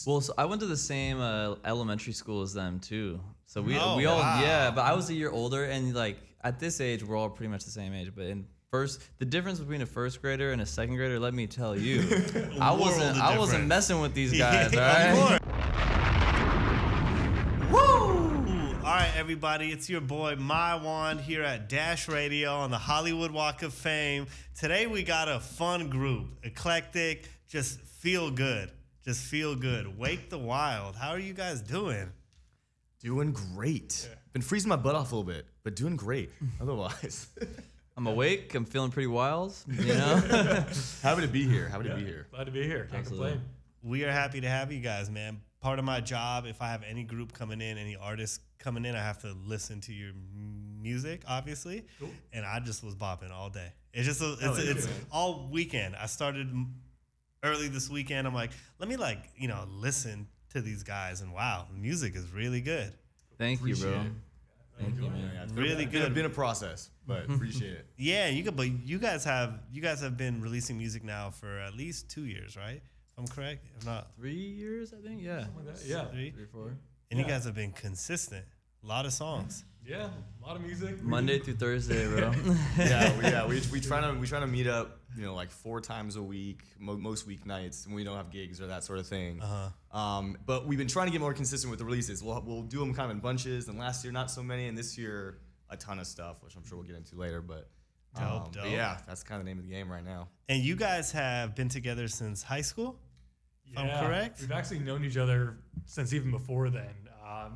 Well, so I went to the same elementary school as them too. So we Oh, we all wow. yeah, but I was a year older, and like at this age, we're all pretty much the same age. But in first, the difference between a first grader and a second grader, let me tell you, I wasn't difference. messing with these guys. All Of right. course. Woo! All right, everybody, it's your boy Maiwan here at Dash Radio on the Hollywood Walk of Fame. Today we got a fun group, eclectic, just feel good. Just feel good. Wake the Wild. How are you guys doing? Doing great. Been freezing my butt off a little bit, but doing great otherwise. I'm awake. I'm feeling pretty wild. You know. Happy to be here. Happy to be here. Glad to be here. Can't Absolutely. complain. We are happy to have you guys, man. Part of my job, if I have any group coming in, any artists coming in, I have to listen to your music, obviously. Cool. And I just was bopping all day. It's just it's all weekend. I started early this weekend. I'm like, let me listen to these guys, and wow, the music is really good. Thank you, bro. Appreciate it. Thank you, man. Yeah, it's Really been, good. Been a process, but appreciate it. Yeah, but you guys have been releasing music now for at least 2 years, right? If I'm correct, if not 3 years, I think. Yeah. Something like that. Yeah. 3. 3 or 4. And you guys have been consistent. A lot of songs. Yeah. A lot of music. Monday through Thursday, bro. We try to meet up, like 4 times a week, most weeknights, when we don't have gigs or that sort of thing. But we've been trying to get more consistent with the releases. We'll do them kind of in bunches, and last year not so many, and this year a ton of stuff, which I'm sure we'll get into later. But, Dope. but yeah, that's kind of the name of the game right now. And you guys have been together since high school? If I'm correct? We've actually known each other since even before then.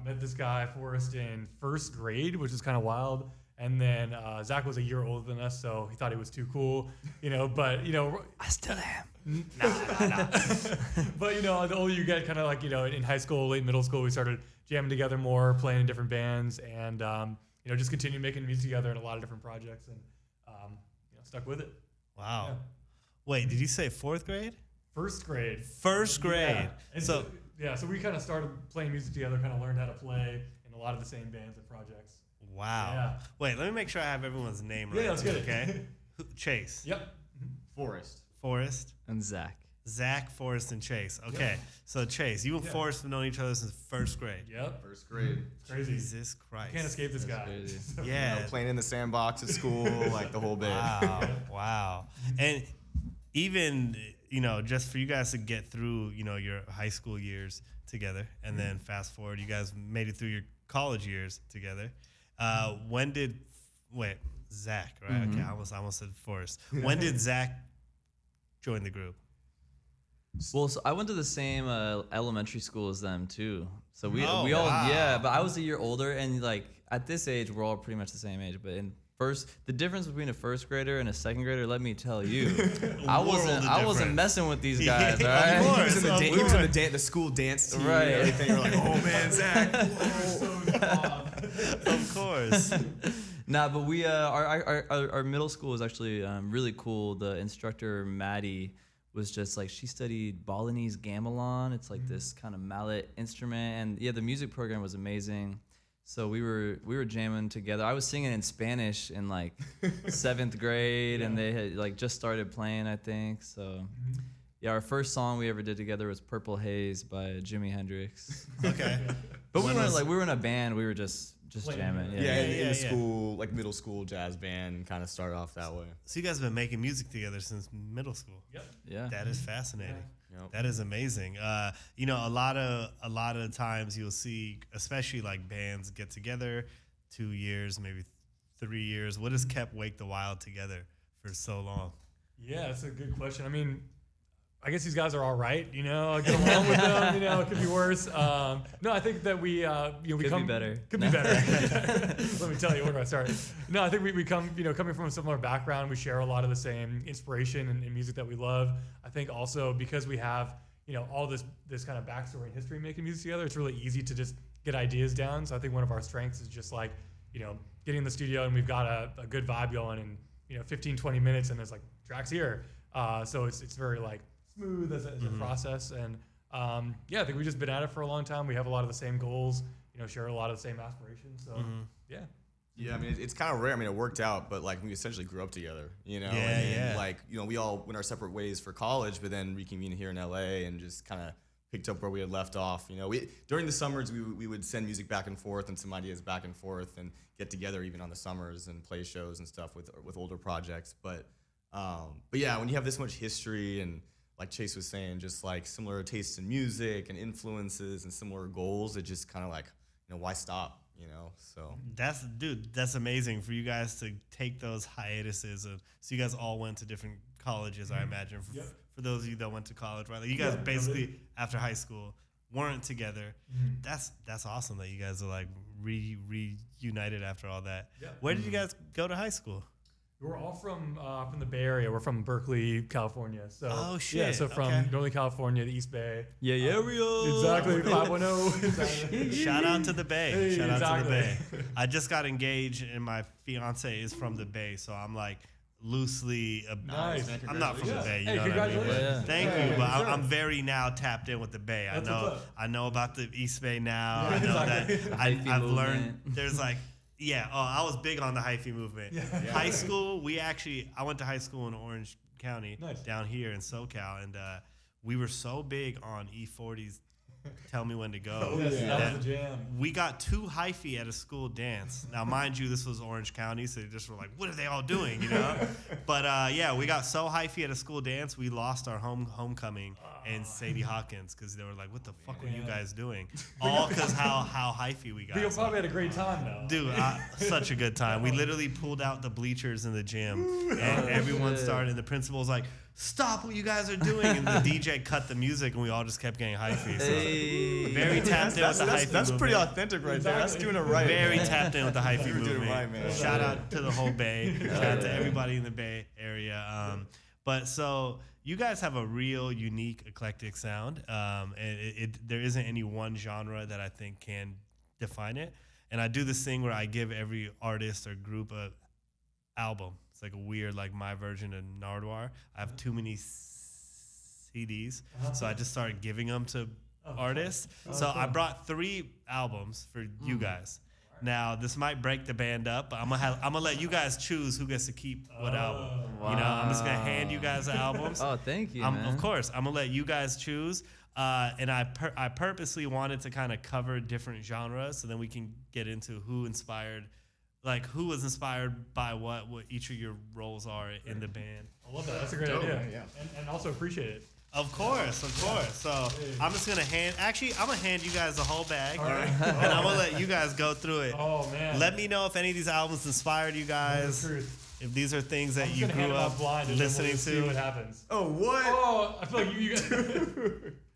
Met this guy, Forrest, in first grade, which is kind of wild. And then Zach was a year older than us, so he thought he was too cool, But, I still am. nah. But, the older you get, kind of like, in high school, late middle school, we started jamming together more, playing in different bands, and, just continued making music together in a lot of different projects, and, stuck with it. Wow. Yeah. Wait, did you say 4th grade? First grade. First grade. Yeah. And So, so we kind of started playing music together, kind of learned how to play in a lot of the same bands and projects. wow. Yeah. Wait, let me make sure I have everyone's name right. Yeah, let's get it. Okay. Chase. Yep. Forrest. Forrest. And Zach. Zach, Forrest, and Chase. Okay. So Chase, you and Forrest have known each other since first grade. Yep. First grade. It's crazy. Jesus Christ. Can't escape this guy. crazy. Yeah. Playing in the sandbox at school, like the whole bit. Wow. Wow. And even, just for you guys to get through, your high school years together, and then fast forward, you guys made it through your college years together. Zach, right? Okay, I almost said Forrest. When did Zach join the group? Well, so I went to the same elementary school as them too. So we Oh, all wow. yeah, but I was a year older, and like at this age, we're all pretty much the same age. But in first, the difference between a first grader and a second grader, let me tell you, I wasn't difference. messing with these guys. Yeah, all right? of course. He was in the, he was in the school dance team Right. and everything. We're like, oh man, Zach. Of course. Nah, but we our middle school was actually really cool. The instructor Maddie was just like, she studied Balinese gamelan. It's like this kind of mallet instrument, and yeah, the music program was amazing. So we were jamming together. I was singing in Spanish in like 7th grade, and they had like just started playing, I think. So yeah, our first song we ever did together was "Purple Haze" by Jimi Hendrix. Okay. But we were in a band. We were just jamming. Yeah, Yeah. in the school, like middle school jazz band, kind of started off that way. So you guys have been making music together since middle school. Yep. Yeah. That is fascinating. Yep. That is amazing. A lot of times you'll see, especially like bands get together 2 years, maybe 3 years. What has kept Wake the Wild together for so long? Yeah, that's a good question. I mean, I guess these guys are all right. I get along with them. It could be worse. No, I think that we Could be better. Could be better. Let me tell you, where do I start? No, I think we come, coming from a similar background, we share a lot of the same inspiration and music that we love. I think also because we have, all this kind of backstory and history making music together, it's really easy to just get ideas down. So I think one of our strengths is just like, getting in the studio and we've got a good vibe going in, 15, 20 minutes, and there's like tracks here. So it's very like smooth as a process. And I think we've just been at it for a long time. We have a lot of the same goals, share a lot of the same aspirations. So yeah. Yeah, I mean, it's kind of rare. I mean, it worked out, but like we essentially grew up together, Yeah, and then, yeah. like, we all went our separate ways for college, but then reconvened here in LA and just kind of picked up where we had left off. You know, during the summers we would send music back and forth and some ideas back and forth and get together even on the summers and play shows and stuff with older projects. But yeah, when you have this much history and like Chase was saying, just like similar tastes in music and influences and similar goals, it just kind of like, you know, why stop? You know, so that's amazing for you guys to take those hiatuses. So you guys all went to different colleges, I imagine. For those of you that went to college, right? Like you guys basically after high school weren't together. That's awesome that you guys are like reunited after all that. Where did you guys go to high school? We're all from the Bay Area. We're from Berkeley, California. So shit. So from Northern California, the East Bay. Yeah, Exactly. 510. Exactly. Shout out to the Bay. Hey, Shout out to the Bay. exactly. I just got engaged, and my fiance is from the Bay, so I'm like loosely. Nice. I'm not from the Bay. You Hey, know what I mean? congratulations. But thank Yeah, you, but sure. I'm very now tapped in with the Bay. That's what's up. I know about the East Bay now. I know Exactly. that Hyphy I've movement. learned. There's like. Yeah, I was big on the hyphy movement. High school, I went to high school in Orange County, down here in SoCal, and we were so big on E40's Tell Me When to Go. That was the jam. We got 2 hyphy at a school dance. Now, mind you, this was Orange County, so they just were like, what are they all doing, you know? But yeah, we got so hyphy at a school dance, we lost our homecoming and Sadie Hawkins because they were like, what the fuck were you guys doing? All because how hyphy we got. You probably had a great time though. Dude, such a good time. We literally pulled out the bleachers in the gym, and everyone started, and the principal was like, stop what you guys are doing. And the DJ cut the music, and we all just kept getting hyphy. So very tapped in with the hyphy that's pretty movement. authentic right there. That's doing it right. Very tapped in with the hyphy You were doing it movement. right, man. Shout out to the whole Bay. Shout out to everybody in the Bay Area. But so you guys have a real unique, eclectic sound, and there isn't any one genre that I think can define it. And I do this thing where I give every artist or group a album. It's like a weird, like my version of Nardwar. I have too many CDs, so I just started giving them to artists. So I brought 3 albums for you guys. Now this might break the band up, but I'm gonna let you guys choose who gets to keep what album. You know, I'm just gonna hand you guys the albums. Oh, thank you, man. Of course, I'm gonna let you guys choose. And I purposely wanted to kind of cover different genres, so then we can get into who was inspired by what each of your roles are in the band. I love that. That's a great idea. Yeah. And also appreciate it. Of course. So I'm just gonna I'm gonna hand you guys the whole bag, All right. and I'm gonna let you guys go through it. Oh man. Let me know if any of these albums inspired you guys. If these are things that you grew up blind and listening then we'll see what to. happens. Oh, what? Oh, I feel like you guys.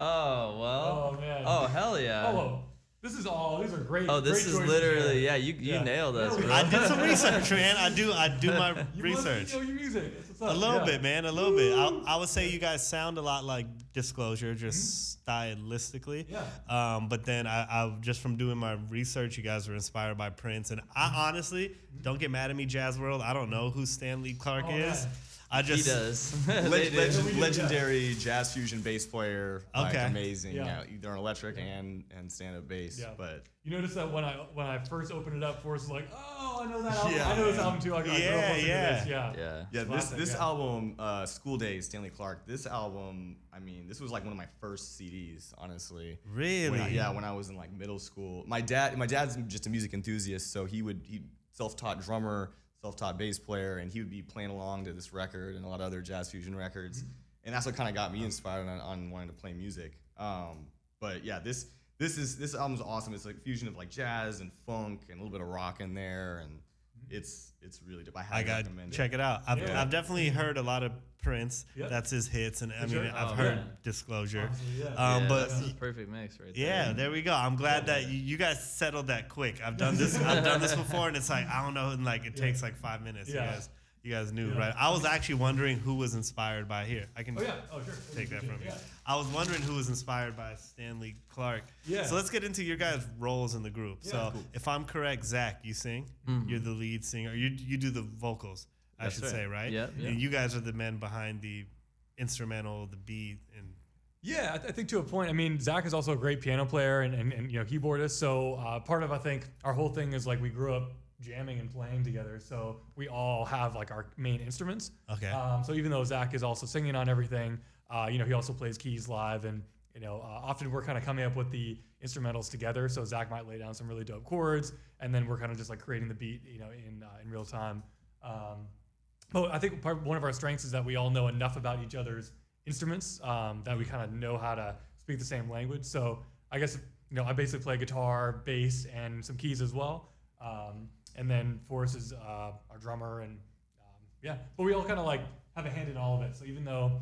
Oh, well. Oh man. Oh, hell yeah. Oh, these are great. Oh, this great is choices literally, here. you nailed us, bro. I did some research, man. I do my You research. Know your music. That's what's up. A little Yeah. bit, man. A little bit. I would say you guys sound a lot like Disclosure, just stylistically. Yeah. But then I just from doing my research, you guys were inspired by Prince, and I honestly don't get mad at me, Jazz World. I don't know who Stanley Clark Oh, is. man. I He just does. They do. Legendary jazz fusion bass player. Like, Okay. amazing. Yeah. Yeah. Either on electric and stand-up bass. Yeah. But You notice that when I first opened it up, Forrest was like, "Oh, I know that album. Yeah. I know this album too. I grew up listening Yeah. to this." Yeah. Yeah. yeah, Classic, this yeah. album, School Days, Stanley Clark. This album, I mean, this was like one of my first CDs, honestly. really. When I was in like middle school. My dad's just a music enthusiast, so he self-taught drummer, self-taught bass player, and he would be playing along to this record and a lot of other jazz fusion records. And that's what kind of got me inspired on wanting to play music. But yeah, this album's awesome. It's like fusion of like jazz and funk and a little bit of rock in there, and it's really dope. I I highly got recommend check it out. I've definitely heard a lot of Prince. Yep. That's his hits, and I mean sure. I've Oh, heard yeah. Disclosure. Yeah. Yeah, But this is a perfect mix right there. yeah, there we go. I'm glad that you guys settled that quick. I've done this before, and it's like I don't know, and like it takes like 5 minutes. Yeah. You guys knew, Yeah. right? I was actually wondering who was inspired by here. I can Oh yeah. Oh sure. take that from you. Yeah. I was wondering who was inspired by Stanley Clark. Yeah. So let's get into your guys' roles in the group. Yeah, So cool. if I'm correct, Zach, you sing. You're the lead singer. You do the vocals, I That's should right. say, right? Yep, yep. And you guys are the men behind the instrumental, the beat, and Yeah, I think to a point. I mean, Zach is also a great piano player and keyboardist. So part of I think our whole thing is like we grew up jamming and playing together. So we all have like our main instruments. Okay. So even though Zach is also singing on everything, he also plays keys live and often we're kind of coming up with the instrumentals together. So Zach might lay down some really dope chords, and then we're kind of just like creating the beat, in real time. But I think one of our strengths is that we all know enough about each other's instruments that we kind of know how to speak the same language. So I guess, I basically play guitar, bass, and some keys as well. And then Forrest is our drummer, and but we all kind of like have a hand in all of it. So even though,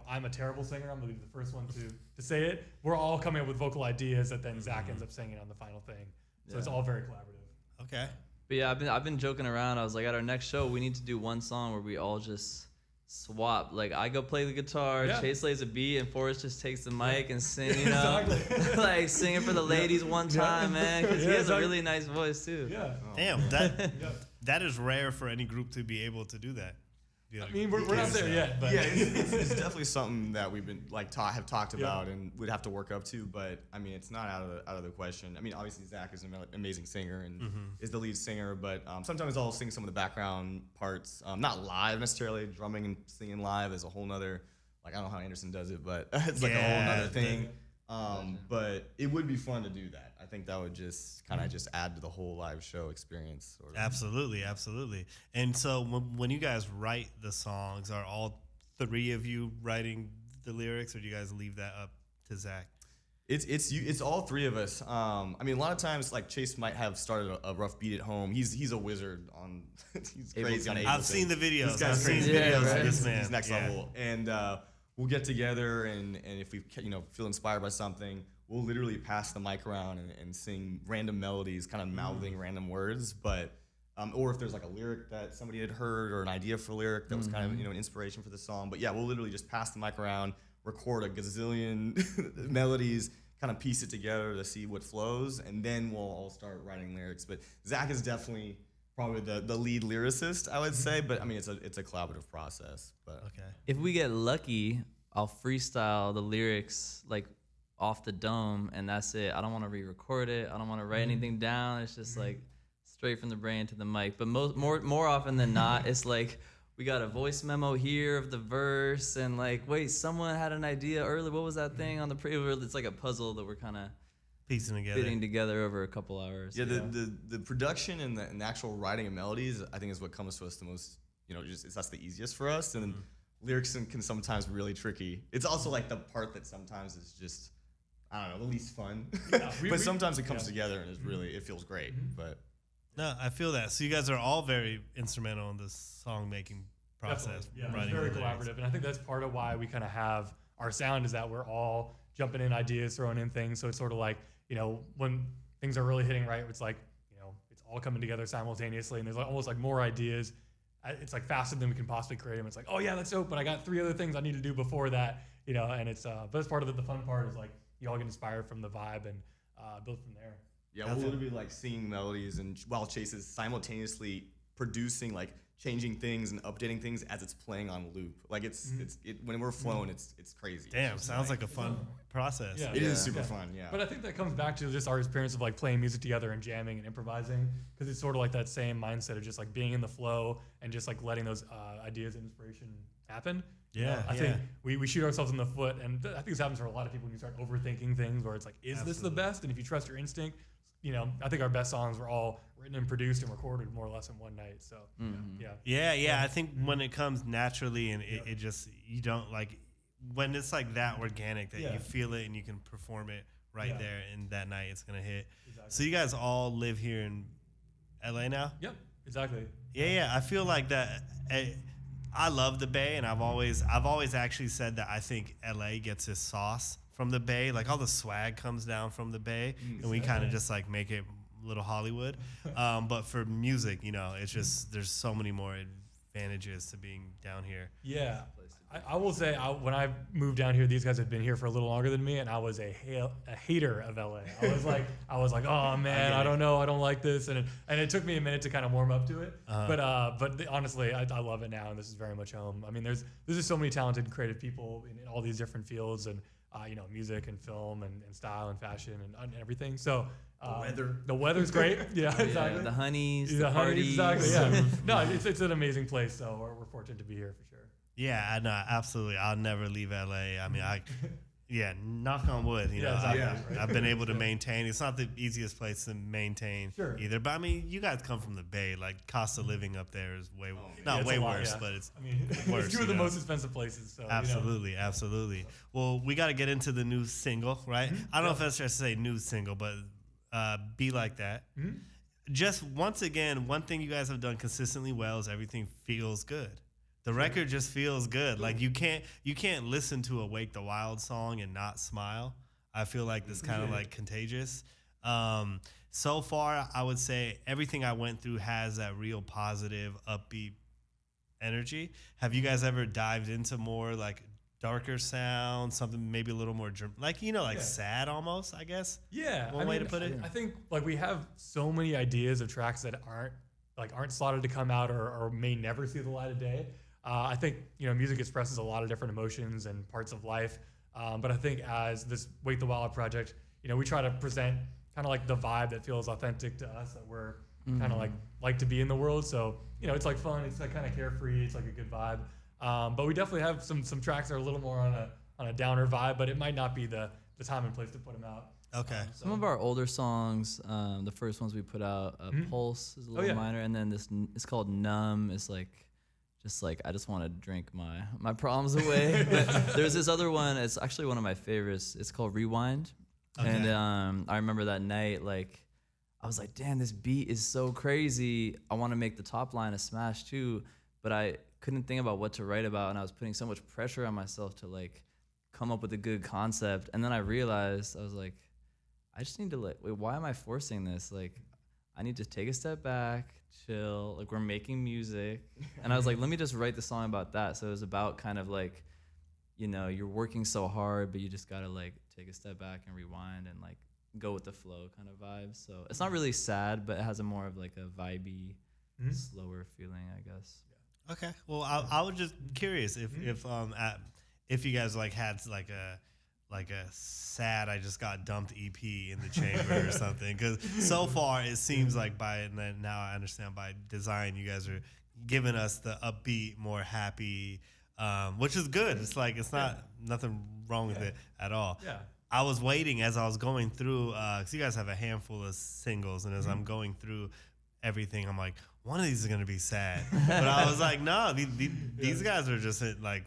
I'm a terrible singer, I'm gonna be the first one to say it, we're all coming up with vocal ideas that then Zach ends up singing on the final thing. So it's all very collaborative. Okay. But yeah, I've been joking around. I was like, at our next show, we need to do one song where we all just swap. Like, I go play the guitar, Chase lays a beat, and Forrest just takes the mic and sing, like singing for the ladies one time, man, because he has a really nice voice too. Yeah. Damn, that is rare for any group to be able to do that. I mean, we're not there yet, but yeah, it's definitely something that we've been have talked about and would have to work up to. But I mean, it's not out of the question. I mean, obviously Zach is an amazing singer and is the lead singer, but sometimes I'll sing some of the background parts, not live necessarily. Drumming and singing live is a whole nother. Like, I don't know how Anderson does it, but it's like a whole nother thing. But it would be fun to do that. I think that would just kind of just add to the whole live show experience. Sort of. Absolutely. And so when you guys write the songs, are all three of you writing the lyrics, or do you guys leave that up to Zach? It's all three of us. I mean, a lot of times, like, Chase might have started a rough beat at home. He's a wizard on. He's crazy on Ableton. I've seen the videos. This guy's crazy. Of this man. He's next level. And we'll get together, and if we feel inspired by something, we'll literally pass the mic around and sing random melodies, kind of mouthing random words. But or if there's like a lyric that somebody had heard or an idea for a lyric that was kind of an inspiration for the song. But yeah, we'll literally just pass the mic around, record a gazillion melodies, kind of piece it together to see what flows, and then we'll all start writing lyrics. But Zach is definitely probably the lead lyricist, I would say. But I mean, it's a collaborative process. But Okay. If we get lucky, I'll freestyle the lyrics like off the dome, and that's it. I don't want to re-record it. I don't want to write anything down. It's just like straight from the brain to the mic. But more often than not, it's like we got a voice memo here of the verse, and like, wait, someone had an idea earlier. What was that thing on the It's like a puzzle that we're kind of Piecing together. fitting together over a couple hours. yeah, the production and the actual writing of melodies, I think, is what comes to us the most. That's the easiest for us, and then lyrics can sometimes be really tricky. It's also like the part that sometimes is just, I don't know, the least fun. But sometimes it comes together and it feels great. But No, I feel that. So you guys are all very instrumental in this song making process. Definitely. Yeah, writing it's very the lyrics. collaborative, and I think that's part of why we kind of have our sound is that we're all jumping in ideas, throwing in things. So it's sort of like, when things are really hitting right, it's like, it's all coming together simultaneously, and there's like, almost like more ideas. It's like faster than we can possibly create them. It's like, oh yeah, that's dope, but I got 3 other things I need to do before that, and it's but it's part of the fun part is like you all get inspired from the vibe and build from there. yeah, we'll literally be like singing melodies, and while Chase is simultaneously producing, like changing things and updating things as it's playing on loop. Like when we're flowing, it's crazy. Damn, sounds like a fun process. Yeah. It is super fun. Yeah. But I think that comes back to just our experience of like playing music together and jamming and improvising, because it's sort of like that same mindset of just like being in the flow and just like letting those ideas and inspiration happen. Yeah, I think we shoot ourselves in the foot, and I think this happens for a lot of people when you start overthinking things, where it's like, is this the best? And if you trust your instinct, I think our best songs were all written and produced and recorded more or less in one night. So Yeah. I think when it comes naturally and it just, you don't like, when it's like that organic that you feel it and you can perform it right there in that night, it's going to hit. Exactly. So you guys all live here in LA now? Yep, exactly. Yeah. I feel like that. I love the Bay, and I've always actually said that I think LA gets its sauce from the Bay. Like, all the swag comes down from the Bay, and we kind of just like make it little Hollywood. But for music, it's just, there's so many more advantages to being down here. Yeah. I will say, when I moved down here, these guys have been here for a little longer than me, and I was a hater of LA. I was like, oh man, I don't know, I don't like this, and it took me a minute to kind of warm up to it. But honestly, I love it now, and this is very much home. I mean, there's just so many talented, creative people in all these different fields, and music and film and style and fashion and everything. So the weather's great. Yeah, exactly. The honeys, The the honeys, parties. exactly. Yeah. No, it's an amazing place. So we're fortunate to be here for sure. Yeah, no, absolutely. I'll never leave LA. I mean, Yeah, knock on wood. You Yeah, know, exactly, I've, right? I've been able to Yeah. maintain. It's not the easiest place to maintain Sure. either. But I mean, you guys come from the Bay. Like, cost of living up there is way not it's way a lot, worse, yeah. but it's I mean, worse, it's two you of the know. most expensive places. So, absolutely, absolutely. Well, we got to get into the new single, right? I don't know if that's just to say new single, but "Be Like That." Just once again, one thing you guys have done consistently well is everything feels good. The record just feels good. Like you can't listen to a Wake the Wild song and not smile. I feel like this kind of like contagious. So far, I would say everything I went through has that real positive, upbeat energy. Have you guys ever dived into more like darker sound, something maybe a little more sad almost, I guess? Yeah, One way to put it. I think like we have so many ideas of tracks that aren't slotted to come out or may never see the light of day. I think music expresses a lot of different emotions and parts of life. But I think as this Wake the Wild project, we try to present kind of like the vibe that feels authentic to us, that we're kind of like to be in the world. So it's like fun. It's like kind of carefree. It's like a good vibe. But we definitely have some tracks that are a little more on a downer vibe. But it might not be the time and place to put them out. Okay. Some of our older songs, the first ones we put out, Pulse is a little minor, and then it's called Numb. It's like I just want to drink my problems away. But there's this other one. It's actually one of my favorites. It's called Rewind. Okay. And I remember that night, like I was like, damn, this beat is so crazy. I want to make the top line a smash too, but I couldn't think about what to write about, and I was putting so much pressure on myself to like come up with a good concept. And then I realized, I was like, I just need to wait, why am I forcing this? Like, I need to take a step back, chill. Like, we're making music. And I was like, let me just write the song about that. So it was about kind of like, you're working so hard, but you just gotta like take a step back and rewind and like go with the flow kind of vibe. So it's not really sad, but it has a more of like a vibey, slower feeling, I guess. Okay. Well, I was just curious if you guys like had like a sad I just got dumped EP in the chamber or something, because so far it seems like now I understand by design you guys are giving us the upbeat, more happy, which is good. It's like it's not nothing wrong with it at all. Yeah. I was waiting as I was going through, because you guys have a handful of singles, and as I'm going through everything, I'm like, one of these is gonna be sad. But I was like, no, these guys are just like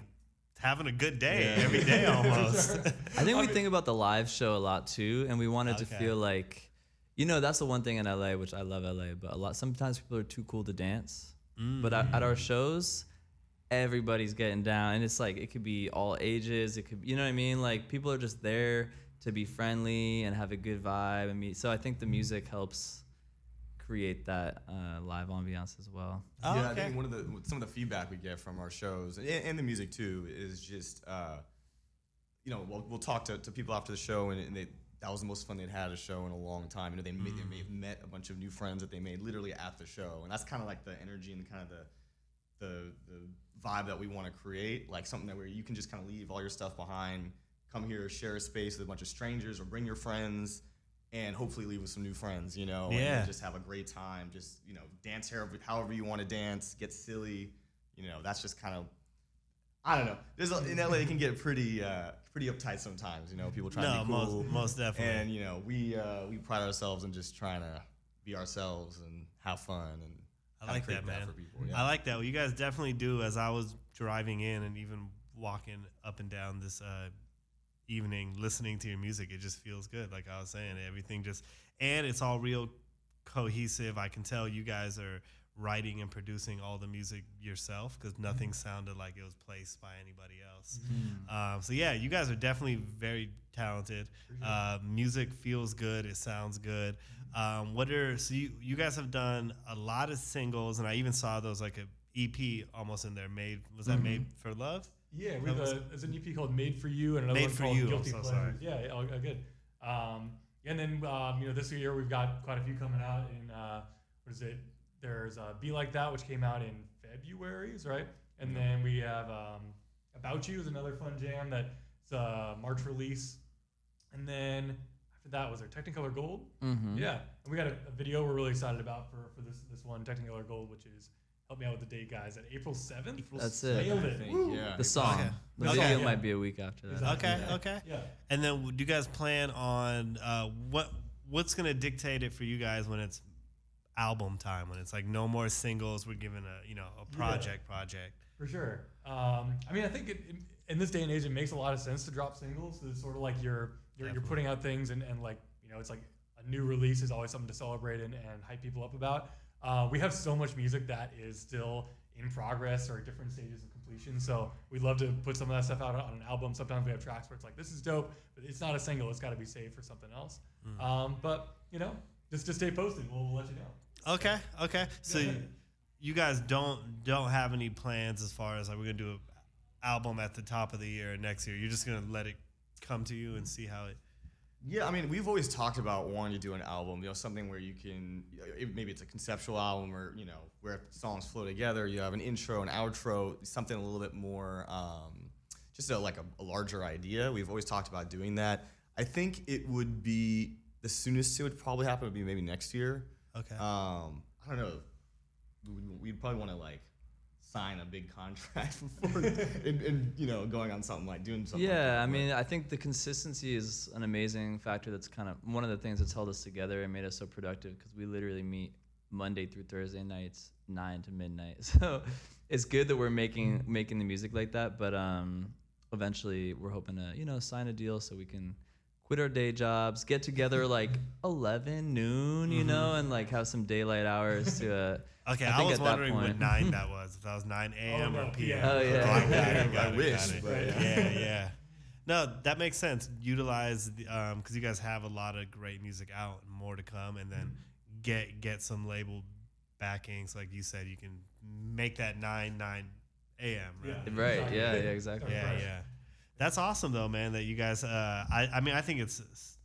having a good day every day almost. I think we think about the live show a lot too, and we wanted to Okay. feel like, that's the one thing in LA, which I love LA, but sometimes people are too cool to dance. But at our shows, everybody's getting down, and it's like it could be all ages. It could, you know what I mean? Like people are just there to be friendly and have a good vibe and meet. So I think the music helps create that live ambiance as well. Oh, yeah, okay. I think some of the feedback we get from our shows and the music too is just we'll talk to people after the show, and that was the most fun they'd had a show in a long time. They may have met a bunch of new friends that they made literally at the show, and that's kind of like the energy and kind of the vibe that we want to create, like something that where you can just kind of leave all your stuff behind, come here, share a space with a bunch of strangers, or bring your friends, and hopefully leave with some new friends, and just have a great time. Just, dance however you want to dance, get silly. That's just kind of, I don't know. In LA, it can get pretty uptight sometimes. People trying to be cool. most definitely. And we pride ourselves in just trying to be ourselves and have fun, and I like create that, man. for people. Yeah. I like that. Well, you guys definitely do. As I was driving in and even walking up and down this evening, listening to your music, it just feels good. Like I was saying, everything and it's all real cohesive. I can tell you guys are writing and producing all the music yourself, because nothing sounded like it was placed by anybody else. So yeah, you guys are definitely very talented. Music feels good. It sounds good. You guys have done a lot of singles, and I even saw those like a EP almost in there. Was that Made for Love? Yeah, we have there's an EP called Made for You, and another Made one for called You, Guilty I'm so Pleasures. sorry. Yeah, all good. And then this year we've got quite a few coming out in what is it? There's Be Like That, which came out in February, right? And then we have About You is another fun jam that's a March release. And then after that was our Technicolor Gold. Yeah, and we got a video we're really excited about for this one, Technicolor Gold, which is help me out with the date, guys. At April 7th. That's it. Nailed I it. think, Woo. yeah. The song. Okay. The Okay. video Yeah. might be a week after that. Exactly. Okay, Yeah. okay. Yeah. And then do you guys plan on what's gonna dictate it for you guys when it's album time? When it's like no more singles, we're giving a project. For sure. I mean, I think in this day and age, it makes a lot of sense to drop singles. It's sort of like you're putting out things and like, it's like a new release is always something to celebrate and hype people up about. We have so much music that is still in progress or at different stages of completion. So we'd love to put some of that stuff out on an album. Sometimes we have tracks where it's like, this is dope, but it's not a single. It's got to be saved for something else. But, just stay posted. We'll let you know. Okay. So you guys don't have any plans as far as like we're gonna do an album at the top of the year next year. You're just gonna let it come to you and see how it. Yeah, I mean, we've always talked about wanting to do an album, something where you can, maybe it's a conceptual album or, where songs flow together, you have an intro, an outro, something a little bit more, just a larger idea. We've always talked about doing that. I think it would be, the soonest it would probably happen would be maybe next year. Okay. I don't know. We'd probably want to sign a big contract before and going on something doing something. Yeah, I mean, I think the consistency is an amazing factor. That's kind of one of the things that's held us together and made us so productive because we literally meet Monday through Thursday nights, 9 to midnight. So it's good that we're making the music like that. But eventually, we're hoping to sign a deal so we can quit our day jobs, get together 11 noon, and have some daylight hours to. Okay, I I think was at that wondering what point- 9 that was. If that was 9 a.m. or no, p.m. yeah. Oh, yeah. Got it, wish, got it. but Yeah. No, that makes sense. Utilize because you guys have a lot of great music out and more to come, and then get some label backings. Like you said, you can make that 9 a.m. Right. Yeah. Right. Yeah. Exactly. Yeah. That's awesome though, man. That you guys. I mean, I think it's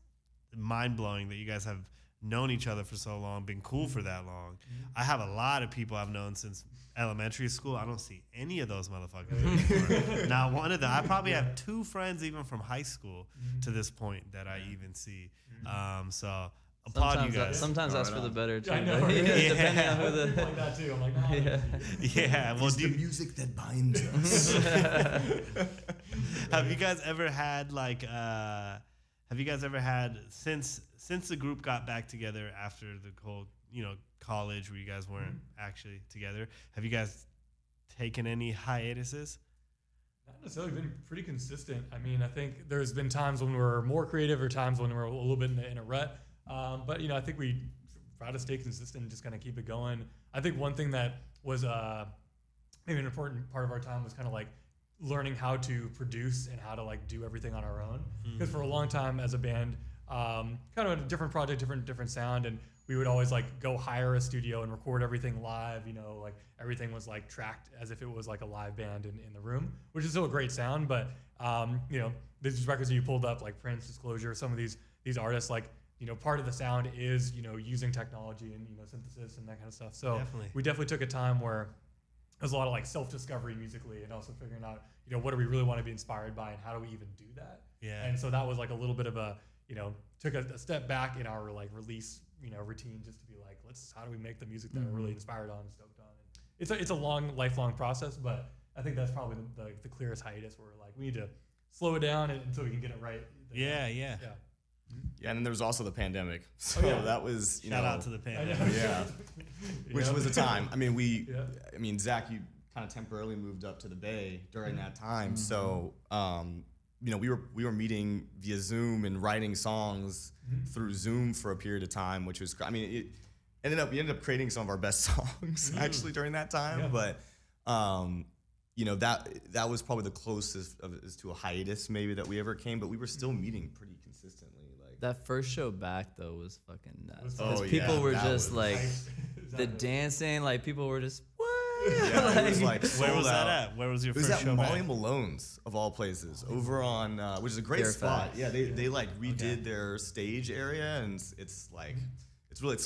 mind blowing that you guys have known each other for so long, been cool for that long. I have a lot of people I've known since elementary school. I don't see any of those motherfuckers anymore. Not one of them. I probably have 2 friends even from high school to this point that I even see. So applaud you guys. Sometimes that's Right for the on. better too. I know, but right? depending on who People the. like that too. I'm like, nah. Yeah. Well, it's the music that binds us. have you guys ever had since the group got back together after the whole college where you guys weren't actually together, have you guys taken any hiatuses? Not necessarily, been pretty consistent. I mean, I think there's been times when we're more creative or times when we're a little bit in a rut. But I think we try to stay consistent and just kind of keep it going. I think one thing that was maybe an important part of our time was kind of learning how to produce and how to do everything on our own. Because for a long time as a band, kind of a different project, different sound, and we would always go hire a studio and record everything live. Everything was tracked as if it was a live band in the room, which is still a great sound. But these records that you pulled up, like Prince, Disclosure, some of these artists, part of the sound is using technology and synthesis and that kind of stuff. So Definitely. we definitely took a time where there's a lot of self-discovery musically, and also figuring out what do we really want to be inspired by and how do we even do that. Yeah. And so that was a little bit of a took a step back in our release routine, just to be how do we make the music that we're really inspired on and stoked on. And it's a lifelong process, but I think that's probably the clearest hiatus where we need to slow it down until we can get it right. Yeah. Yeah, and then there was also the pandemic. So that was Shout out to the pandemic. Yeah, which was a time. I mean, Yeah. I mean, Zach, you kind of temporarily moved up to the Bay during that time. So, we were meeting via Zoom and writing songs through Zoom for a period of time, which was, I mean, we ended up creating some of our best songs actually during that time. Yeah. But, that was probably the closest as to a hiatus maybe that we ever came. But we were still meeting pretty consistently. That first show back though was fucking nuts. Oh, Because yeah, people were that just was- the dancing, people were just what? Yeah, it was Where sold was that out. at? Where was your It was first at show Molly back? Malone's of all places, over on which is a great Fairfax. spot. Yeah, they redid their stage area, and it's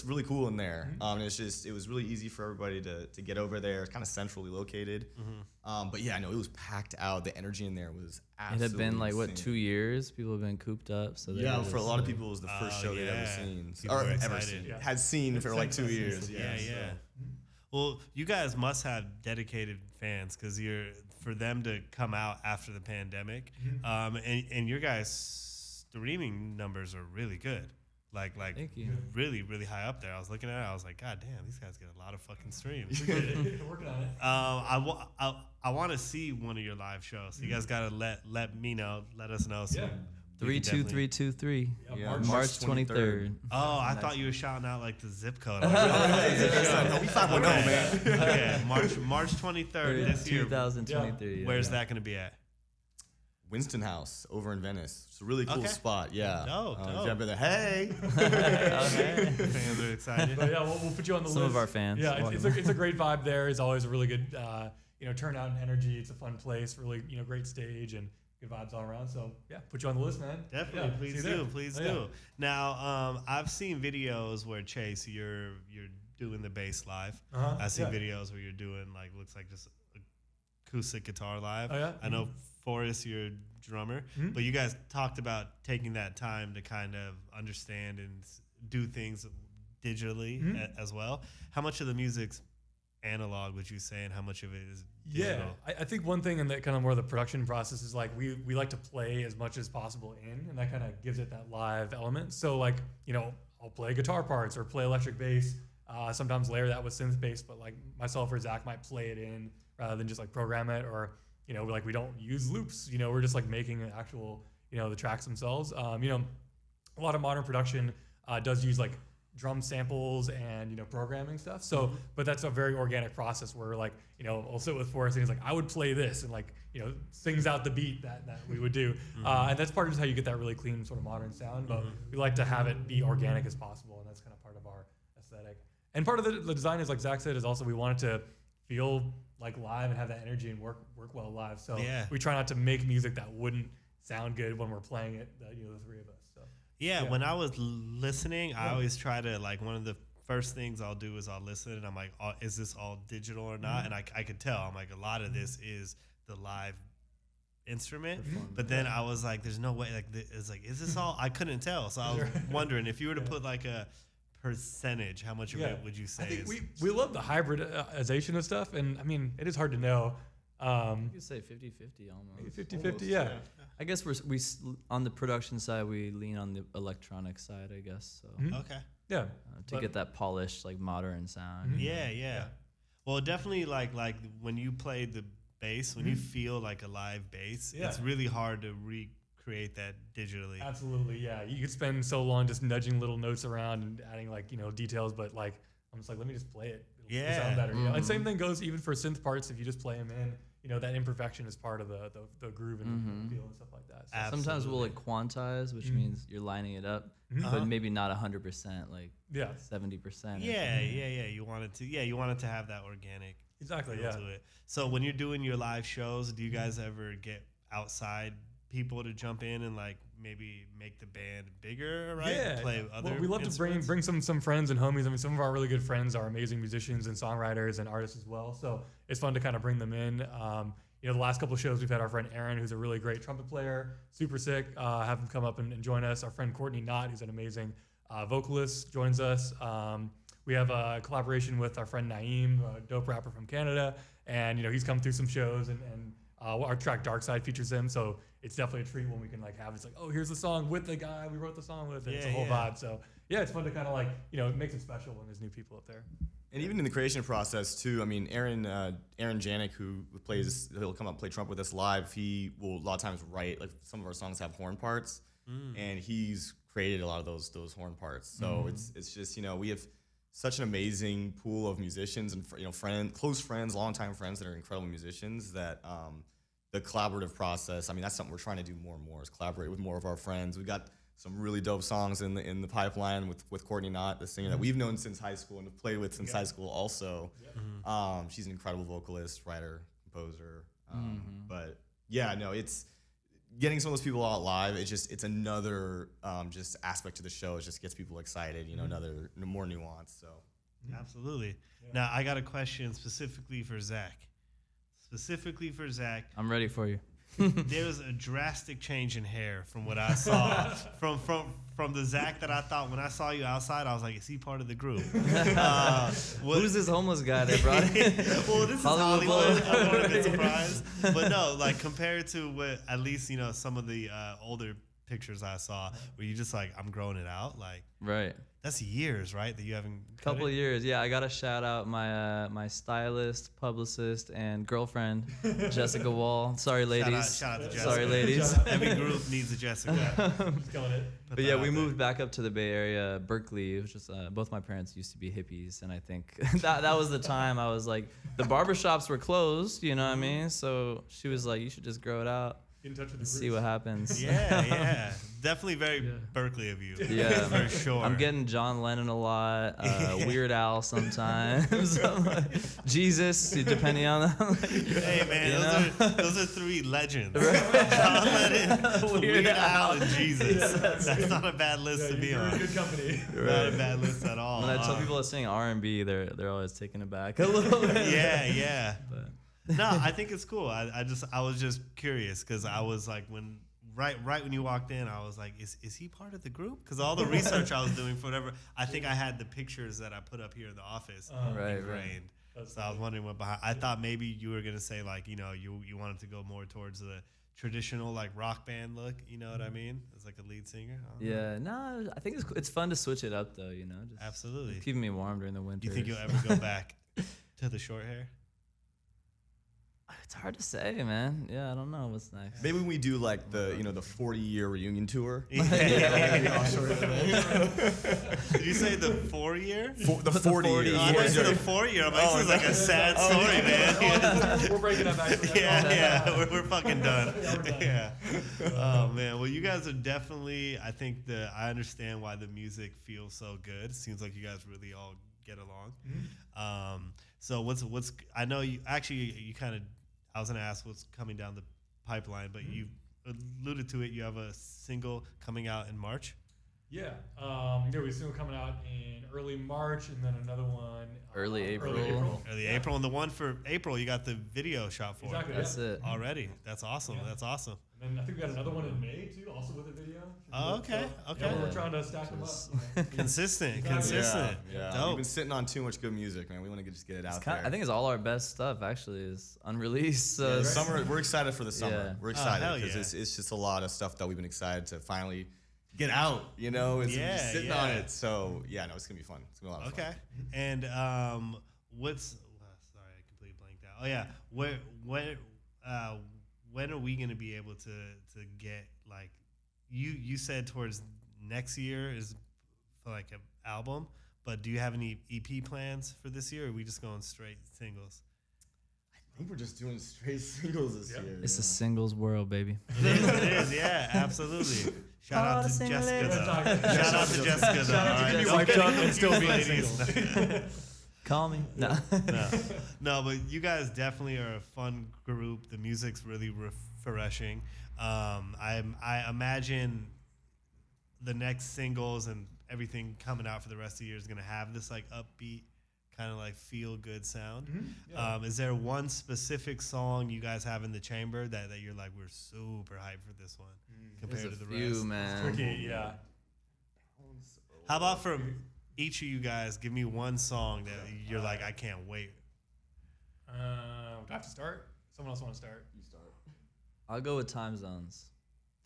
really cool in there. And it was really easy for everybody to get over there. It's kind of centrally located. But yeah, no, it was packed out. The energy in there was It absolutely had been what, insane. 2 years? People have been cooped up, so they Yeah, were for a just, lot of people, it was the first Oh, show they'd ever yeah. seen, People or were ever excited. seen. Yeah. Had seen for It's like like 2 that years. season. Yeah, Yeah. so. Well, you guys must have dedicated fans because for them to come out after the pandemic, and your guys' streaming numbers are really good. Like Thank you. really, really high up there. I was looking at it, I was like, God damn, these guys get a lot of fucking streams. We're working on it. I want to see one of your live shows. So you guys gotta let us know. So Yeah. we can definitely- 32323. Yeah, March 23rd. Oh, I thought you were shouting out like the zip code. We 510, man. Okay, March 23rd this year. 2023. Where's that going to be at? Winston House over in Venice. It's a really cool Okay. spot. Yeah. Dope, If dope. you ever been there, hey. Fans are excited. But yeah, we'll put you on the list. Some of our fans. Yeah, it's a great vibe there. It's always a really good, turnout and energy. It's a fun place, really, great stage and good vibes all around. So yeah, put you on the list, man. Definitely, Yeah, please see you do, there. please Oh, yeah. do. Now, I've seen videos where Chase, you're doing the bass live. Uh-huh, I see yeah. videos where you're doing looks like just acoustic guitar live. Oh, yeah? I know Forrest, you're a drummer, Mhm. but you guys talked about taking that time to kind of understand and do things digitally as well. How much of the music's analog would you say, and how much of it is digital? Yeah, I think one thing in that kind of more of the production process is like we like to play as much as possible in, and that kind of gives it that live element. So like, I'll play guitar parts or play electric bass, sometimes layer that with synth bass, but like myself or Zach might play it in rather than just like program it, or we don't use loops, we're just like making an actual, the tracks themselves. A lot of modern production does use like drum samples and programming stuff. So, but that's a very organic process where like I'll sit with Forrest and he's like, I would play this, and like sings out the beat that we would do, and that's part of just how you get that really clean sort of modern sound. But we like to have it be organic as possible, and that's kind of part of our aesthetic. And part of the design is, like Zach said, is also we want it to feel like live and have that energy and work well live. So Yeah. we try not to make music that wouldn't sound good when we're playing it. The three of us. So. Yeah, Yeah. when I was listening, I always try to one of the first things I'll do is I'll listen and I'm like, oh, is this all digital or not? And I could tell. I'm like, a lot of this is the live instrument. But then I was like, there's no way. It's like, is this all? I couldn't tell. So I was wondering if you were to put like a percentage, how much of it would you say I think is? we love the hybridization of stuff, and I mean, it is hard to know. You could say 50-50 almost. 50-50, yeah. I guess on the production side, we lean on the electronic side, I guess. So Okay. Yeah. to get that polished, like modern sound. Yeah. Well, definitely like when you play the bass, when you feel like a live bass, Yeah. it's really hard to recreate that digitally. Absolutely, yeah. You could spend so long just nudging little notes around and adding like details, but like I'm just like, let me just play it. It'll sound better. And same thing goes even for synth parts. If you just play them in, that imperfection is part of the groove and the feel and stuff like that. So, Sometimes we'll like quantize, which means you're lining it up, but maybe not 100%, like yeah, 70%. Yeah. You want it to have that organic exactly. feel Yeah. to it. So when you're doing your live shows, do you guys ever get outside people to jump in and like maybe make the band bigger, right? Yeah, Play other well, we love to instruments? bring some friends and homies. I mean, some of our really good friends are amazing musicians and songwriters and artists as well. So it's fun to kind of bring them in. The last couple of shows we've had our friend Aaron, who's a really great trumpet player, super sick. Have him come up and join us. Our friend Courtney Knott, who's an amazing vocalist, joins us. We have a collaboration with our friend Naeem, a dope rapper from Canada, and he's come through some shows and our track Dark Side features him. So it's definitely a treat when we can like have it's like, oh, here's the song with the guy we wrote the song with. And it's a whole vibe. So yeah, it's fun to kind of like it makes it special when there's new people up there. And even in the creation process too, I mean, Aaron Janik, who he'll come up and play trumpet with us live. He will a lot of times write, like some of our songs have horn parts, and he's created a lot of those horn parts. So it's just we have such an amazing pool of musicians and close friends, longtime friends that are incredible musicians. That the collaborative process, I mean, that's something we're trying to do more and more, is collaborate with more of our friends. We got some really dope songs in the pipeline with Courtney Knott, the singer that we've known since high school and have played with since high school also. She's an incredible vocalist, writer, composer. But yeah, no, it's getting some of those people out live. It's another just aspect to the show. It just gets people excited, another more nuance. So Absolutely. Now I got a question specifically for Zach. I'm ready for you. there was a drastic change in hair from what I saw from the Zach that I thought when I saw you outside. I was like, is he part of the group? Who's this homeless guy they brought in? Well, this is Hollywood. I would have been surprised, but no, like compared to what at least some of the older pictures I saw, where you just like, I'm growing it out, like Right. that's years, right? That you haven't Couple of years, yeah. I gotta shout out my my stylist, publicist, and girlfriend, Jessica Wall. Sorry, ladies. Shout out to Jessica. Sorry, ladies. Every group needs a Jessica. Just killing it. Put But yeah, that we out there. moved back up to the Bay Area, Berkeley. It was just both my parents used to be hippies, and I think that was the time I was like, the barbershops were closed, you know what I mean? So she was like, you should just grow it out Get in touch with and the see roots. what happens. Yeah. Definitely very Yeah. Berkeley of you. Yeah, for sure. I'm getting John Lennon a lot, Weird Al sometimes, I'm like, Jesus, depending on Hey man, You those are three legends. John Lennon, Weird Al, and Jesus. That's not a bad list to be You're in on. good company. Not a bad list at all. When I tell people to sing R&B, they're always taken aback a little bit. Yeah. But No, I think it's cool. I was just curious because I was like right when you walked in, I was like, is he part of the group? Because all the research I was doing for whatever, I think I had the pictures that I put up here in the office Right. ingrained. That's So I was wondering what behind. I thought maybe you were gonna say like you wanted to go more towards the traditional like rock band look. You know what I mean? As like a lead singer. I don't know. yeah, no, I think it's fun to switch it up though, just Absolutely. keeping me warm during the winter. Do you think you'll ever go back to the short hair? It's hard to say, man. Yeah, I don't know what's next. Maybe when we do like the 40-year reunion tour. Did you say the 4-year? The 40 year. Oh, I thought you said the 4-year. I'm like, this is like a sad story, man. We're breaking up actually. Yeah, we're fucking done. Yeah, we're done. Yeah. Oh man. Well, you guys are definitely. I think I understand why the music feels so good. It seems like you guys really all get along. So what's? I know you actually. You kind of. I was gonna ask what's coming down the pipeline, but you alluded to it. You have a single coming out in March. Yeah. There was a single coming out in early March, and then another one Early April. Early April, and the one for April, you got the video shot for Exactly. That's yeah. it. already. That's awesome. Yeah. That's awesome. And then I think we got another one in May too, also with a video. Oh, okay, So, okay. Yeah, we're trying to stack them up. Consistent, Exactly. consistent. Yeah. Dope. We've been sitting on too much good music, man. We want to just get it out there. I think it's all our best stuff actually is unreleased. So the it's- summer. We're excited for the summer. Yeah. We're hell excited because yeah. it's just a lot of stuff that we've been excited to finally get out. And Yeah, just sitting yeah. on it. So yeah, no, it's gonna be fun. It's gonna be a lot of fun. Okay. And sorry, I completely blanked out. Oh yeah, when are we gonna be able to get like you said towards next year is for like an album, but do you have any EP plans for this year, or are we just going straight singles? I think we're just doing straight singles this Yep. year. It's yeah. a singles world, baby. It is, yeah, absolutely. Shout out to single Jessica ladies. though. Shout out to Jessica though. all right? Be Don't wiped get up and still confused, be ladies. Call me. No. No, but you guys definitely are a fun group. The music's really refreshing. I imagine the next singles and everything coming out for the rest of the year is gonna have this like upbeat, kind of like feel good sound. Yeah. Is there one specific song you guys have in the chamber that you're like, we're super hyped for this one compared There's to a the few, rest? man. Tricky, yeah. How about from each of you guys, give me one song that you're like, I can't wait. Do I have to start? Someone else want to start? You start. I'll go with Time Zones.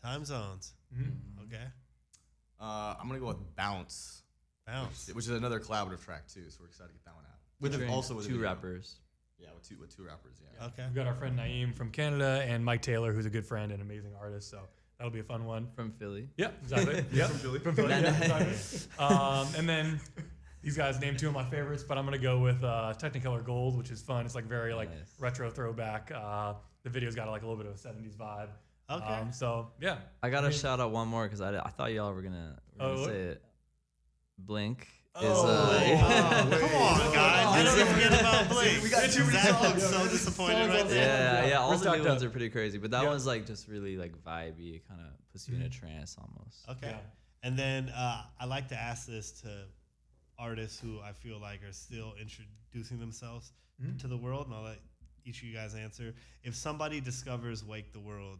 Time Zones. Mm-hmm. Okay. I'm gonna go with Bounce, Bounce. which is another collaborative track too. So we're excited to get that one out. With Featuring also with a two video. rappers. Yeah, with two rappers. Yeah. Okay. We've got our friend Naeem from Canada and Mike Taylor, who's a good friend and amazing artist. So that'll be a fun one. From Philly. Yeah, exactly. Yeah, From Philly. From Philly. Yeah, exactly. And then these guys named two of my favorites, but I'm gonna go with Technicolor Gold, which is fun. It's like very like Nice. retro throwback. The video's got like a little bit of a 70s vibe. Okay. So yeah. I gotta I mean- shout out one more because I thought y'all were gonna Oh, say it. Blink is Come on, guys. You don't forget about Blake. We got too many Zach songs, looks so man. disappointed right Songs there. yeah. All We're the stacked new ones up. are pretty crazy, but that Yeah. one's like just really like vibey. It kind of puts you in a trance almost. Okay. Yeah. And then I like to ask this to artists who I feel like are still introducing themselves to the world, and I'll let each of you guys answer. If somebody discovers Wake the Wild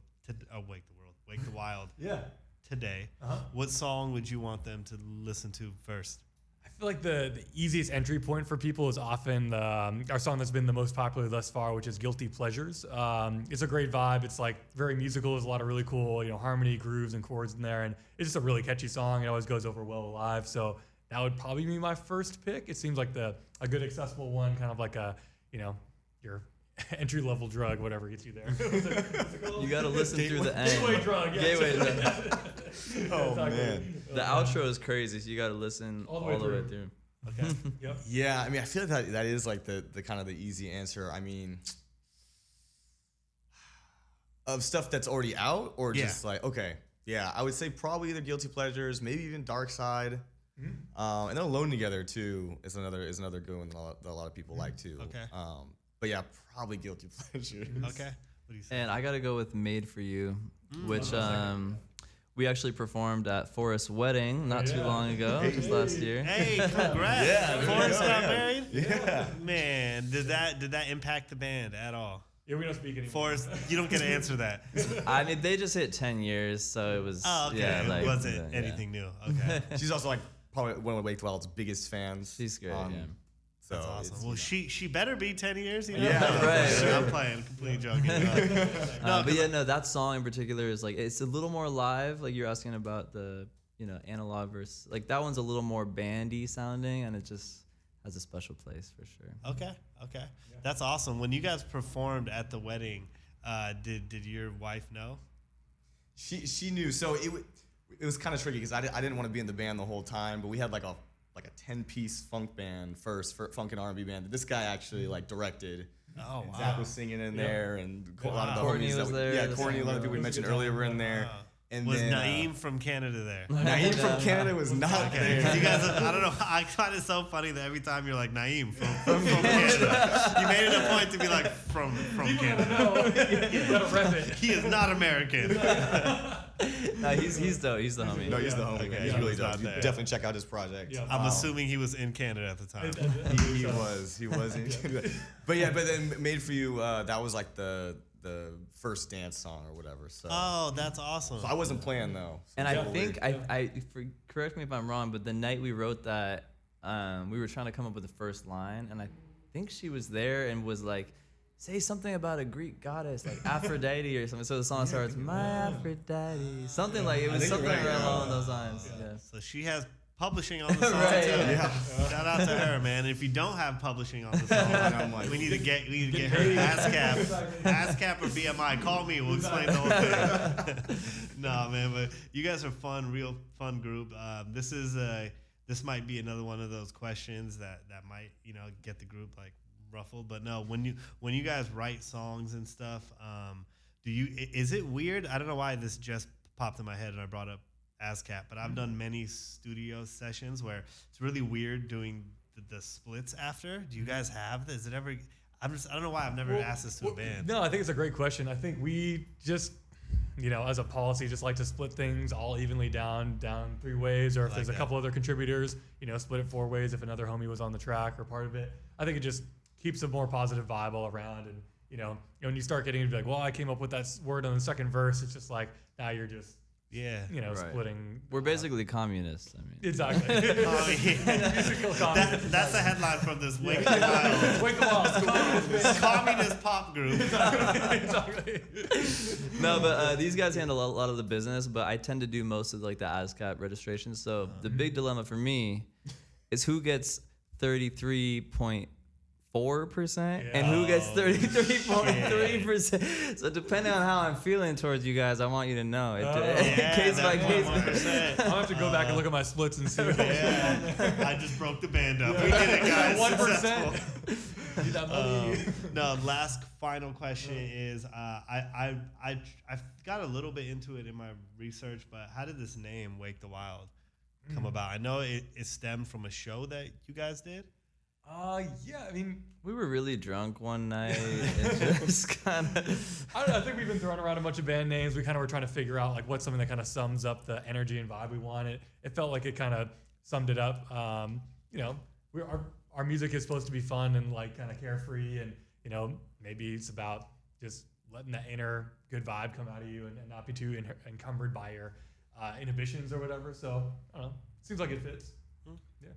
Yeah. today, what song would you want them to listen to first? I feel like the easiest entry point for people is often our song that's been the most popular thus far, which is Guilty Pleasures. It's a great vibe. It's like very musical. There's a lot of really cool, harmony, grooves, and chords in there. And it's just a really catchy song. It always goes over well live. So that would probably be my first pick. It seems like a good accessible one, kind of like your entry level drug, whatever gets you there. You got to listen through the end. Gateway drug. Yeah. Gateway drug. Oh, man. The outro is crazy, so you got to listen all the way through. Okay. Yep. Yeah, I mean, I feel like that is like the kind of the easy answer. I mean, of stuff that's already out, or just like, okay, yeah, I would say probably either Guilty Pleasures, maybe even Dark Side. And then Alone Together too is another good one that a lot of people like too. Okay. But yeah, probably Guilty Pleasures. Okay. What do you say? And I got to go with Made for You, which we actually performed at Forrest's wedding not too long ago, just last year. Hey, congrats! Yeah, Forrest got yeah. married. Yeah. Man, did that impact the band at all? Yeah, we don't speak anymore. Forrest, you don't get to answer that. I mean, they just hit 10 years, so it was. Oh, okay. Yeah, It wasn't anything new. Okay. She's also like probably one of Wake the Wild's biggest fans. She's great. Yeah. So That's awesome. it's, Well, she better be 10 years. Yeah, right. I'm playing, completely joking. That song in particular is like it's a little more live. Like you're asking about the analog versus like that one's a little more bandy sounding, and it just has a special place for sure. Okay. That's awesome. When you guys performed at the wedding, did your wife know? She knew. So it was kind of tricky because I didn't want to be in the band the whole time, but we had like a 10-piece funk band first, for funk and R&B band that this guy actually like directed. Oh, And wow. Zach was singing in there, and a lot of the Courtney homies was there. Yeah, Courtney, a lot of people we It was a mentioned good earlier time. were in there. Wow. And Was then, Naeem from Canada there? Naeem from Canada was not Okay, 'cause there. you guys, I don't know. I find it so funny that every time you're like Naeem from Canada, you made it a point to be like from Canada. No, you gotta rep it. He is not American. No, he's dope. He's the homie. No, he's the homie. Okay, man. He's yeah, really he's dope. not You there. definitely check out his project. Yeah. I'm assuming he was in Canada at the time. He was. But then Made for You, that was like the first dance song or whatever. So, Oh, that's awesome. so I wasn't playing though. So And it I was think weird. correct me if I'm wrong, but the night we wrote that, we were trying to come up with the first line, and I think she was there and was like, say something about a Greek goddess like Aphrodite or something. So the song starts, my Aphrodite, something like it was think something you're right, right yeah. along those lines. Yeah. So she has publishing on the song Right, too. yeah. Shout out to her, man. If you don't have publishing on the song, I'm like, we need to get her ASCAP or BMI. Call me. We'll explain the whole thing. No, man, but you guys are fun, real fun group. This might be another one of those questions that might get the group like ruffled. But no, when you guys write songs and stuff, is it weird? I don't know why this just popped in my head and I brought up ASCAP, but I've done many studio sessions where it's really weird doing the splits after. Do you guys have this? Is it ever? I don't know why I've never asked this to a band. No, I think it's a great question. I think we just, as a policy, just like to split things all evenly down 3 ways, or if Like there's a that. couple other contributors, split it 4 ways if another homie was on the track or part of it. I think it just keeps a more positive vibe all around. And, when you start getting to be like, well, I came up with that word on the second verse, it's just like, now you're just, Yeah. Right. splitting. We're basically communists. I mean, Exactly. Oh, yeah. Musical communists. That's the headline from this Wake the Wild Wake the Wild. communist pop group. Exactly. no, but these guys handle a lot of the business, but I tend to do most of like the ASCAP registration. So the big dilemma for me is who gets 33.4% and who gets 33.3%. So depending on how I'm feeling towards you guys, I want you to know. Case by case. I'll have to go back and look at my splits and see. Yeah. I just broke the band up. We did it, guys. 1%. Successful. Need that money. No, last final question is I got a little bit into it in my research, but how did this name Wake the Wild come about? I know it stemmed from a show that you guys did. Yeah, I mean, We were really drunk one night and just kind of. I don't know. I think we've been throwing around a bunch of band names. We kind of were trying to figure out like what's something that kind of sums up the energy and vibe we wanted. It felt like it kind of summed it up. Our music is supposed to be fun and like kind of carefree, and maybe it's about just letting that inner good vibe come out of you and not be too encumbered by your inhibitions or whatever. So I don't know. Seems like it fits. Yeah.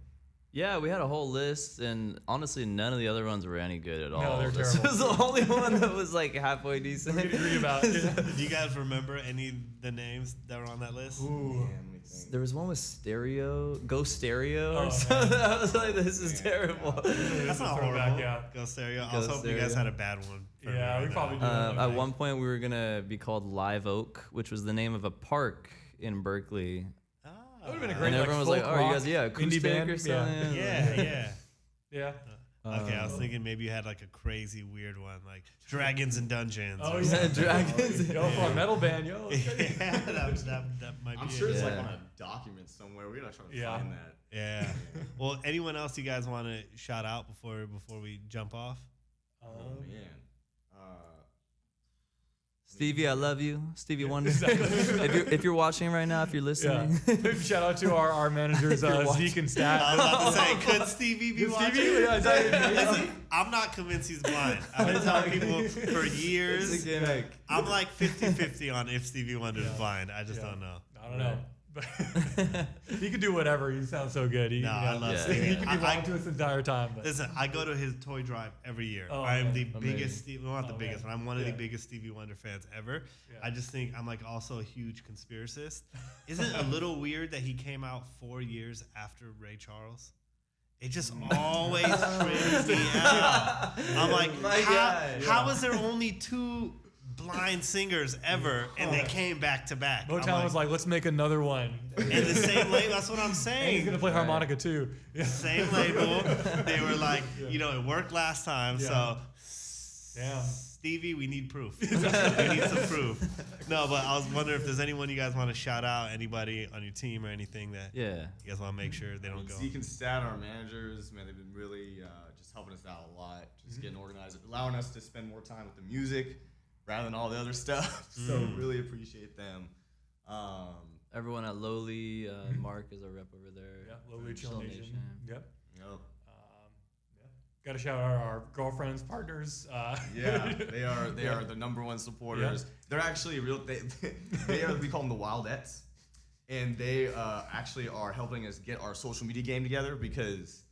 Yeah, we had a whole list, and honestly, none of the other ones were any good at all. No, they're This terrible. was the only one that was like halfway decent. We could agree about. Yeah. Do you guys remember any of the names that were on that list? Ooh. Man, let me think. There was one with stereo, Go Stereo, Oh, or something. man. I was like, this is terrible. That's not horrible. Throwback, yeah. Go Stereo. I Go was hoping you guys Stereo. had a bad one. for Yeah, me we right probably now. do. At one point, we were gonna be called Live Oak, which was the name of a park in Berkeley. Ah. That would've been a great, And like, everyone was like, folk "Oh, you rock guys, yeah, indie acoustic band." or something." Yeah. Yeah. Okay, I was thinking maybe you had like a crazy weird one, like Dragons and Dungeons. Oh or yeah, something. Dragons. Yo, for a metal band, yo. Yeah, that might be I'm it. sure it's like Yeah. on a document somewhere. We gotta try to Yeah. find that. Yeah. Well, anyone else you guys want to shout out before we jump off? Oh man. Stevie, I love you, Stevie Wonder. Exactly. if you're watching right now, if you're listening, Yeah. Shout out to our managers, Zeke and Stat. I was about to say, could Stevie be watching? Stevie? Yeah, exactly. Listen, I'm not convinced he's blind. I've been telling people for years. It's a gimmick. I'm like 50-50 on if Stevie Wonder's blind. I just Yeah. don't know. I don't know. But he can do whatever. He sounds so good. He, No, I love Yeah. Stevie. He can be I- wrong to us the entire time. But Listen, I go to his toy drive every year. Oh, I am man. the Amazing. biggest Stevie, well, not the Oh, biggest, man. but I'm one of the Yeah. biggest Stevie Wonder fans ever. Yeah. I just think I'm like also a huge conspiracist. Isn't it a little weird that he came out 4 years after Ray Charles? It just always trips me out. I'm like, My God. how is there only 2 blind singers ever, and they came back to back? I'm Motown was like, let's make another one. and the same label. That's what I'm And he's saying. gonna play harmonica too. Yeah. Same label. They were like, it worked last time, Yeah. so Damn. Stevie, we need proof. We need some proof. No, but I was wondering if there's anyone you guys want to shout out, anybody on your team or anything that yeah. you guys want to make sure they don't go. Zeke and Stat, our managers, man, they've been really just helping us out a lot, just getting organized, allowing us to spend more time with the music rather than all the other stuff. So really appreciate them. Everyone at Lowly, Mark is our rep over there. Yeah, Lowly Chill Chill Nation. Nation. Yep. Yep. Yeah. Got to shout out our girlfriends, partners. Yeah, they are the number one supporters. They're actually they are, we call them the Wildettes, and they actually are helping us get our social media game together because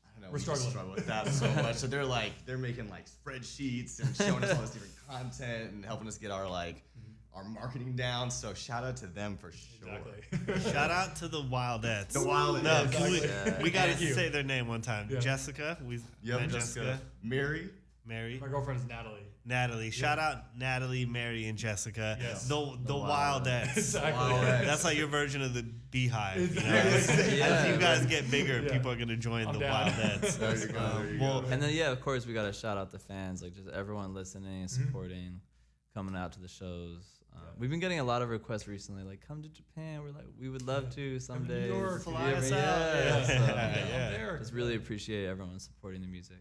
I don't know, We're we just struggling. struggle with that so much. So they're making like spreadsheets and showing us all this different content and helping us get our our marketing down. So shout out to them for sure. Exactly. Shout out to the Wildettes. The Wildettes. No, Exactly. we got Thank to you. say their name one time. Yeah. Jessica. We Yep, met Jessica. Mary. Mary. My girlfriend is Natalie. Natalie. Shout out Natalie, Mary, and Jessica. Yes. The Wildettes. Wildettes. Exactly. Wildettes. That's like your version of the Beehive. You know? Exactly. As you guys get bigger, Yeah. people are gonna join I'm the down. Wildettes. There you go. There you well, go. And then yeah, of course we gotta shout out the fans, like just everyone listening and supporting, coming out to the shows. We've been getting a lot of requests recently, like come to Japan. We're like, we would love to someday. York. Fly Yeah, us yeah, out. yeah. So, Yeah. There. just really appreciate everyone supporting the music.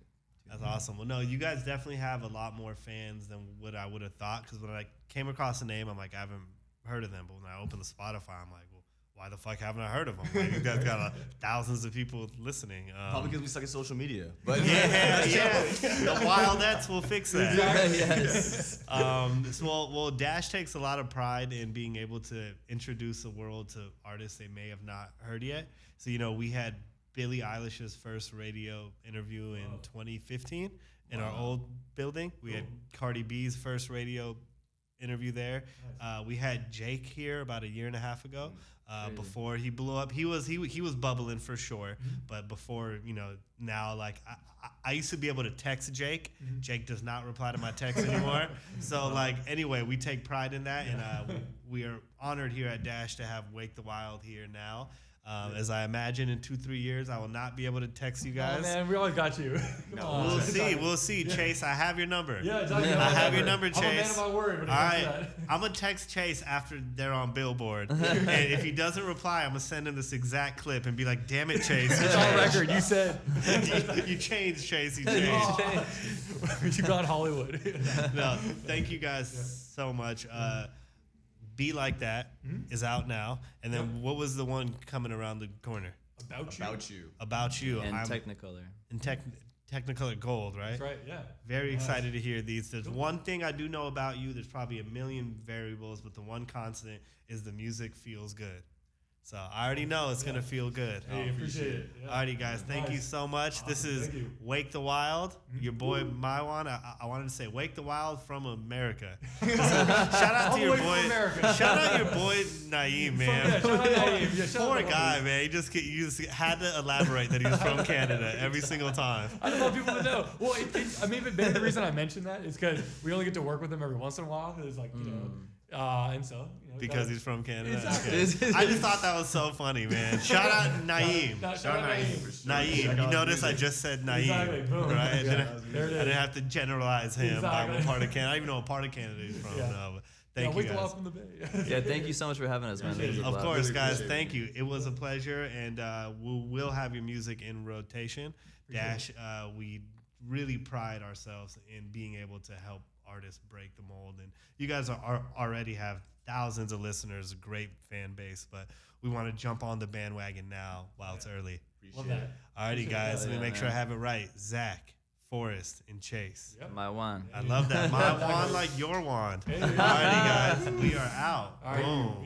That's awesome. Well, no, you guys definitely have a lot more fans than what I would have thought. Because when I came across the name, I'm like, I haven't heard of them. But when I opened the Spotify, I'm like, well, why the fuck haven't I heard of them? Like, you guys got thousands of people listening. Probably because we suck at social media. But yeah. The Wildettes will fix that. Yes. Well, Dash takes a lot of pride in being able to introduce the world to artists they may have not heard yet. So, we had Billie Eilish's first radio interview in 2015 in our old building. We had Cardi B's first radio interview there. We had Jake here about a year and a half ago. Before he blew up, he was bubbling for sure. But before, now like I used to be able to text Jake. Jake does not reply to my text anymore. So anyway, we take pride in that, and we are honored here at Dash to have Wake the Wild here now. As I imagine in 2-3 years, I will not be able to text you guys. Oh, man, we always got you. Come on. We'll see. Chase, I have your number. Yeah, exactly. I have your number, Chase. I'm a man of my word when it All comes right, to that. I'm gonna text Chase after they're on Billboard, and if he doesn't reply, I'm gonna send him this exact clip and be like, "Damn it, Chase, It's on record. You said you changed, Chase. You changed." you gone Hollywood. No, thank you guys so much. Be Like That is out now, and then what was the one coming around the corner? About you. About you. About You. And I'm Technicolor. in Technicolor Gold, right? That's right. Yeah. Very Nice. excited to hear these. There's Cool. one thing I do know about you. There's probably a million variables, but the one constant is the music feels good. So I already know it's gonna feel good. Hey, appreciate it. Yeah. Alrighty, guys. Thank you so much. This Awesome. is Thank you. Wake the Wild. Your boy Maiwan. I wanted to say Wake the Wild from America. Shout out All to the your way from boy. America. Shout out your boy Naeem, man. Yeah, shout out Naeem. Yeah, shout out Poor to guy, Naeem. man. You just had to elaborate that he was from Canada every single time. I don't want people to know. Well, maybe the reason I mentioned that is because we only get to work with him every once in a while. It's like, you know, and so, you know, Because he's from Canada. Exactly. Okay. I just thought that was so funny, man. Shout out Naeem. Shout out Naeem. Naeem. You notice I just said Naeem, Exactly. Boom. right? I Yeah. didn't, There it I is. didn't have to generalize him by Exactly. what part of Canada. I don't even know what part of Canada he's from. Yeah. No, but thank you Wake the Wild guys. from the Bay. Yeah, thank you so much for having us, man. This was a Of blast. course, Really guys. appreciate Thank you. It was a pleasure, and we'll have your music in rotation. Dash, we really pride ourselves in being able to help artists break the mold, and you guys are already have thousands of listeners, a great fan base, but we want to jump on the bandwagon now while it's early. Love that. Alrighty, Appreciate guys. that. Let me Yeah, make sure I man. have it right. Zach, Forrest, and Chase. Yep. My one. I love that. My wand like your wand. Hey. Alrighty, guys. We are out. All right. Boom.